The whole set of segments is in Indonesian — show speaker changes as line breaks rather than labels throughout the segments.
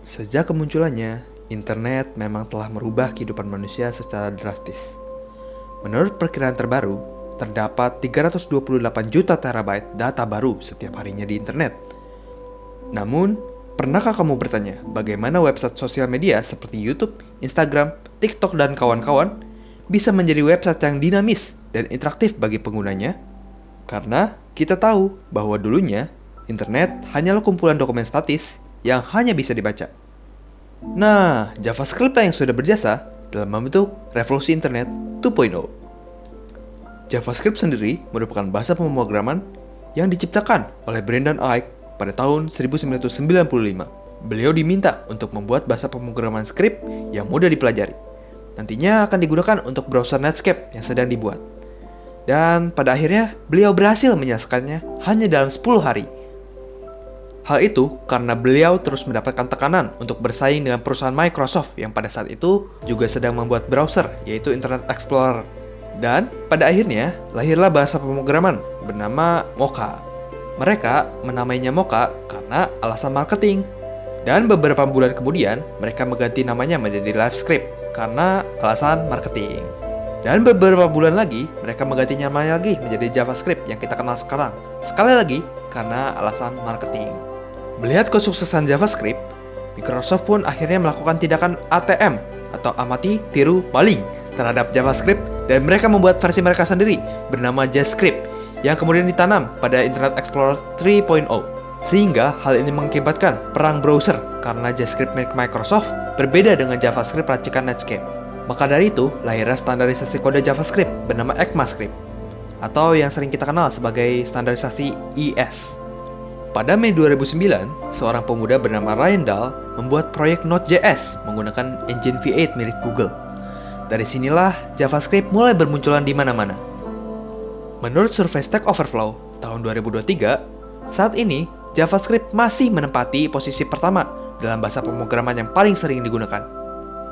Sejak kemunculannya, internet memang telah merubah kehidupan manusia secara drastis. Menurut perkiraan terbaru, terdapat 328 juta terabyte data baru setiap harinya di internet. Namun, pernahkah kamu bertanya bagaimana website sosial media seperti YouTube, Instagram, TikTok, dan kawan-kawan bisa menjadi website yang dinamis dan interaktif bagi penggunanya? Karena kita tahu bahwa dulunya, internet hanyalah kumpulan dokumen statis yang hanya bisa dibaca. Nah, JavaScript yang sudah berjasa dalam membentuk revolusi internet 2.0. JavaScript sendiri merupakan bahasa pemrograman yang diciptakan oleh Brendan Eich pada tahun 1995. Beliau diminta untuk membuat bahasa pemrograman script yang mudah dipelajari. Nantinya akan digunakan untuk browser Netscape yang sedang dibuat. Dan pada akhirnya, beliau berhasil menyelesaikannya hanya dalam 10 hari. Hal itu karena beliau terus mendapatkan tekanan untuk bersaing dengan perusahaan Microsoft yang pada saat itu juga sedang membuat browser, yaitu Internet Explorer. Dan pada akhirnya, lahirlah bahasa pemrograman bernama Mocha. Mereka menamainya Mocha karena alasan marketing. Dan beberapa bulan kemudian, mereka mengganti namanya menjadi LiveScript karena alasan marketing. Dan beberapa bulan lagi, mereka mengganti namanya lagi menjadi JavaScript yang kita kenal sekarang. Sekali lagi, karena alasan marketing. Melihat kesuksesan JavaScript, Microsoft pun akhirnya melakukan tindakan ATM atau amati, tiru, maling terhadap JavaScript dan mereka membuat versi mereka sendiri bernama JavaScript yang kemudian ditanam pada Internet Explorer 3.0. Sehingga hal ini mengakibatkan perang browser karena JavaScript milik Microsoft berbeda dengan JavaScript racikan Netscape. Maka dari itu, lahirlah standarisasi kode JavaScript bernama ECMAScript atau yang sering kita kenal sebagai standarisasi ES. Pada Mei 2009, seorang pemuda bernama Ryan Dahl membuat proyek Node.js menggunakan engine V8 milik Google. Dari sinilah JavaScript mulai bermunculan di mana-mana. Menurut survei Stack Overflow tahun 2023, saat ini JavaScript masih menempati posisi pertama dalam bahasa pemrograman yang paling sering digunakan.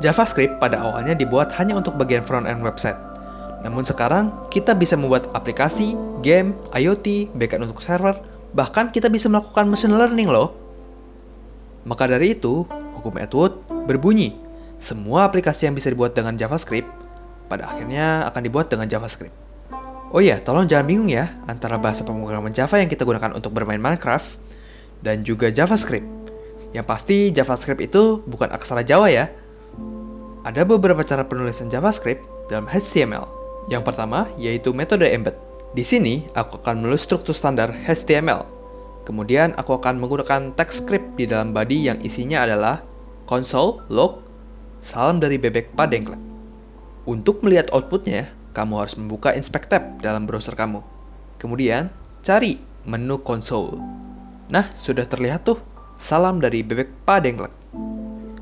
JavaScript pada awalnya dibuat hanya untuk bagian front-end website. Namun sekarang, kita bisa membuat aplikasi, game, IoT, backend untuk server, bahkan kita bisa melakukan machine learning loh. Maka dari itu, hukum Atwood berbunyi, semua aplikasi yang bisa dibuat dengan JavaScript, pada akhirnya akan dibuat dengan JavaScript. Oh iya, tolong jangan bingung ya, antara bahasa pemrograman Java yang kita gunakan untuk bermain Minecraft, dan juga JavaScript. Yang pasti JavaScript itu bukan aksara Jawa ya. Ada beberapa cara penulisan JavaScript dalam HTML. Yang pertama, yaitu metode embed. Di sini, aku akan menulis struktur standar HTML. Kemudian, aku akan menggunakan text script di dalam body yang isinya adalah console, log, salam dari bebek padengklek. Untuk melihat outputnya, kamu harus membuka Inspect tab dalam browser kamu. Kemudian, cari menu console. Nah, sudah terlihat tuh, salam dari bebek padengklek.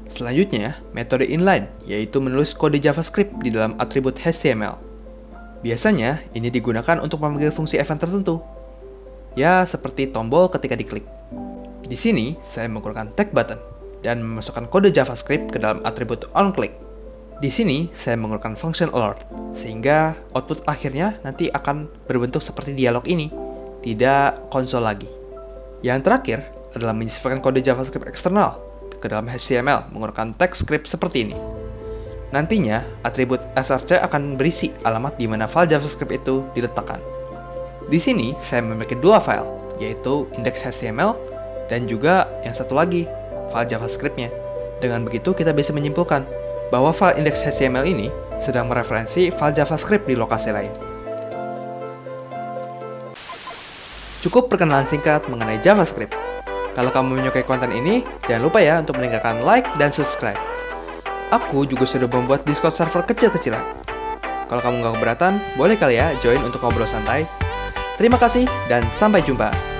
Selanjutnya, metode inline, yaitu menulis kode JavaScript di dalam atribut HTML. Biasanya, ini digunakan untuk memanggil fungsi event tertentu. Ya, seperti tombol ketika diklik. Di sini, saya menggunakan tag button dan memasukkan kode JavaScript ke dalam atribut onClick. Di sini, saya menggunakan function alert, sehingga output akhirnya nanti akan berbentuk seperti dialog ini, tidak konsol lagi. Yang terakhir adalah menyisipkan kode JavaScript eksternal ke dalam HTML menggunakan text script seperti ini. Nantinya, atribut src akan berisi alamat di mana file JavaScript itu diletakkan. Di sini, saya memiliki dua file, yaitu index.html dan juga yang satu lagi, file JavaScript-nya. Dengan begitu, kita bisa menyimpulkan bahwa file index.html ini sedang mereferensi file JavaScript di lokasi lain. Cukup perkenalan singkat mengenai JavaScript. Kalau kamu menyukai konten ini, jangan lupa ya untuk meninggalkan like dan subscribe. Aku juga sudah membuat Discord server kecil-kecilan. Kalau kamu nggak keberatan, boleh kali ya join untuk ngobrol santai. Terima kasih dan sampai jumpa.